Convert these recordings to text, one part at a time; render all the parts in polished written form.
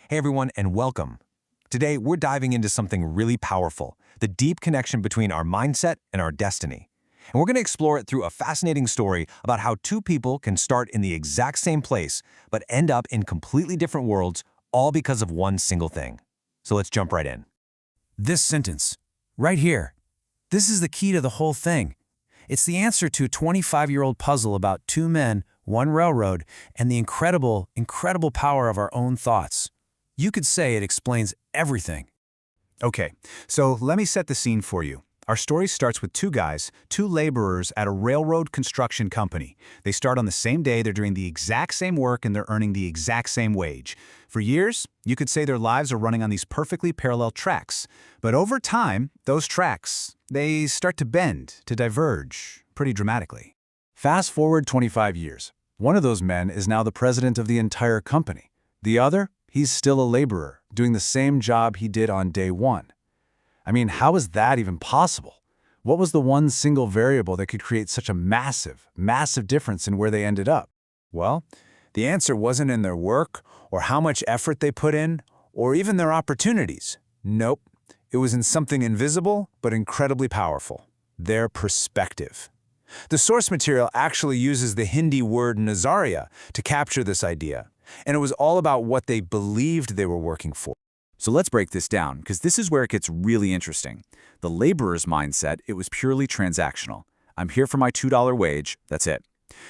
Hey everyone, and welcome. Today, we're diving into something really powerful, the deep connection between our mindset and our destiny. And we're going to explore it through a fascinating story about how two people can start in the exact same place, but end up in completely different worlds, all because of one single thing. So let's jump right in. This sentence, right here, this is the key to the whole thing. It's the answer to a 25-year-old puzzle about two men, one railroad, and the incredible power of our own thoughts. You could say it explains everything. Okay, so let me set the scene for you. Our story starts with two guys, two laborers at a railroad construction company. They start on the same day, they're doing the exact same work, and they're earning the exact same wage. For years, you could say their lives are running on these perfectly parallel tracks. But over time, those tracks, they start to bend, to diverge, pretty dramatically. Fast forward 25 years. One of those men is now the president of the entire company. The other, he's still a laborer, doing the same job he did on day one. I mean, how is that even possible? What was the one single variable that could create such a massive difference in where they ended up? Well, the answer wasn't in their work, or how much effort they put in, or even their opportunities. Nope. It was in something invisible, but incredibly powerful. Their perspective. The source material actually uses the Hindi word nazariya to capture this idea, and it was all about what they believed they were working for. So let's break this down, because this is where it gets really interesting. The laborer's mindset, it was purely transactional. I'm here for my $2 wage, that's it.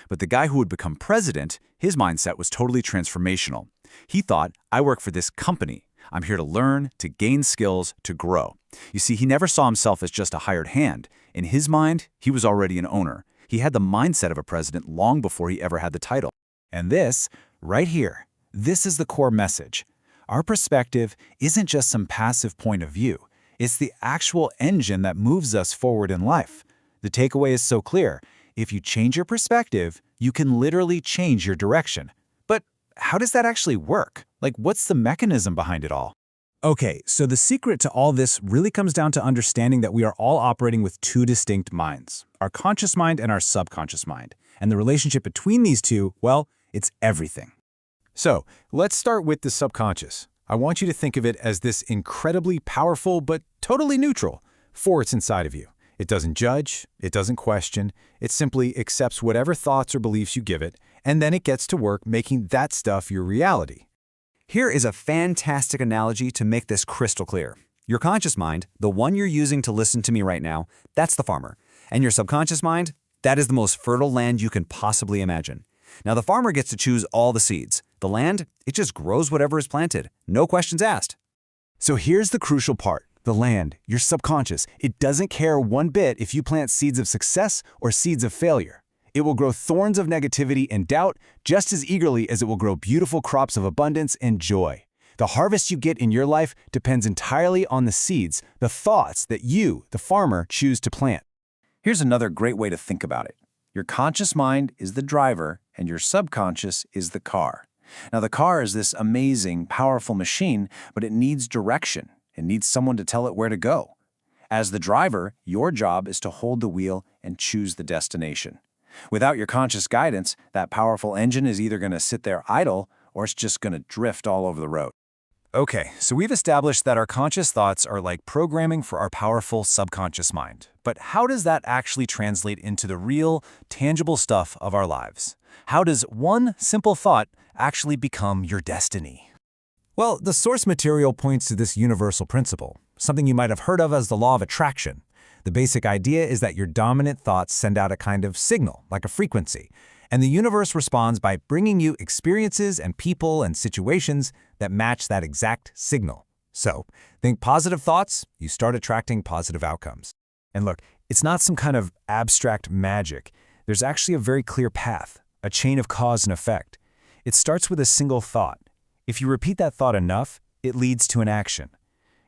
But the guy who would become president, his mindset was totally transformational. He thought, I work for this company. I'm here to learn, to gain skills, to grow. You see, he never saw himself as just a hired hand. In his mind, he was already an owner. He had the mindset of a president long before he ever had the title. And this, right here, this is the core message. Our perspective isn't just some passive point of view. It's the actual engine that moves us forward in life. The takeaway is so clear. If you change your perspective, you can literally change your direction. But how does that actually work? Like, what's the mechanism behind it all? Okay, so the secret to all this really comes down to understanding that we are all operating with two distinct minds, our conscious mind and our subconscious mind. And the relationship between these two, well, it's everything. So, let's start with the subconscious. I want you to think of it as this incredibly powerful but totally neutral force inside of you. It doesn't judge, it doesn't question, it simply accepts whatever thoughts or beliefs you give it, and then it gets to work making that stuff your reality. Here is a fantastic analogy to make this crystal clear. Your conscious mind, the one you're using to listen to me right now, that's the farmer. And your subconscious mind, that is the most fertile land you can possibly imagine. Now the farmer gets to choose all the seeds. The land, it just grows whatever is planted. No questions asked. So here's the crucial part. The land, your subconscious, it doesn't care one bit if you plant seeds of success or seeds of failure. It will grow thorns of negativity and doubt just as eagerly as it will grow beautiful crops of abundance and joy. The harvest you get in your life depends entirely on the seeds, the thoughts that you, the farmer, choose to plant. Here's another great way to think about it. Your conscious mind is the driver, and your subconscious is the car. Now, the car is this amazing, powerful machine, but it needs direction. It needs someone to tell it where to go. As the driver, your job is to hold the wheel and choose the destination. Without your conscious guidance, that powerful engine is either going to sit there idle or it's just going to drift all over the road. Okay, so we've established that our conscious thoughts are like programming for our powerful subconscious mind. But how does that actually translate into the real, tangible stuff of our lives? How does one simple thought actually become your destiny? Well, the source material points to this universal principle, something you might have heard of as the law of attraction. The basic idea is that your dominant thoughts send out a kind of signal, like a frequency, and the universe responds by bringing you experiences and people and situations that match that exact signal. So, think positive thoughts, you start attracting positive outcomes. And look, it's not some kind of abstract magic. There's actually a very clear path, a chain of cause and effect. It starts with a single thought. If you repeat that thought enough, it leads to an action.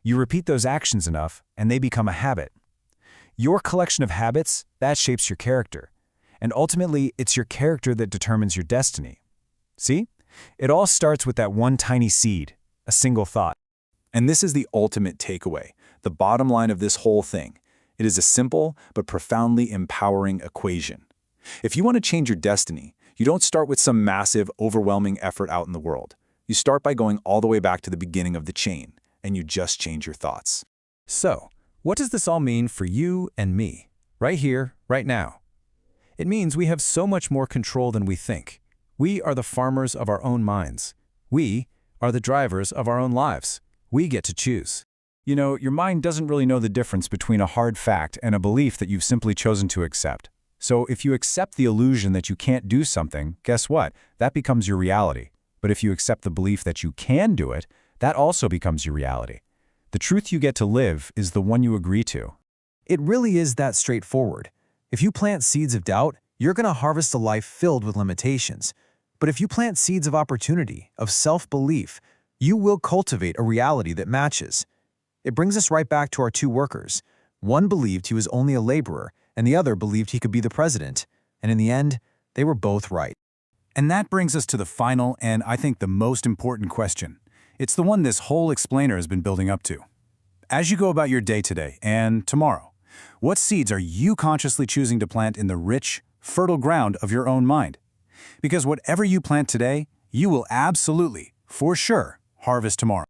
You repeat those actions enough, and they become a habit. Your collection of habits, that shapes your character. And ultimately, it's your character that determines your destiny. See? It all starts with that one tiny seed, a single thought. And this is the ultimate takeaway, the bottom line of this whole thing. It is a simple but profoundly empowering equation. If you want to change your destiny, you don't start with some massive, overwhelming effort out in the world. You start by going all the way back to the beginning of the chain, and you just change your thoughts. So, what does this all mean for you and me, right here, right now? It means we have so much more control than we think. We are the farmers of our own minds. We are the drivers of our own lives. We get to choose. You know, your mind doesn't really know the difference between a hard fact and a belief that you've simply chosen to accept. So if you accept the illusion that you can't do something, guess what? That becomes your reality. But if you accept the belief that you can do it, that also becomes your reality. The truth you get to live is the one you agree to. It really is that straightforward. If you plant seeds of doubt, you're going to harvest a life filled with limitations. But if you plant seeds of opportunity, of self-belief, you will cultivate a reality that matches. It brings us right back to our two workers. One believed he was only a laborer, and the other believed he could be the president. And in the end, they were both right. And that brings us to the final and, I think, the most important question. It's the one this whole explainer has been building up to. As you go about your day today and tomorrow, what seeds are you consciously choosing to plant in the rich, fertile ground of your own mind? Because whatever you plant today, you will absolutely, for sure, harvest tomorrow.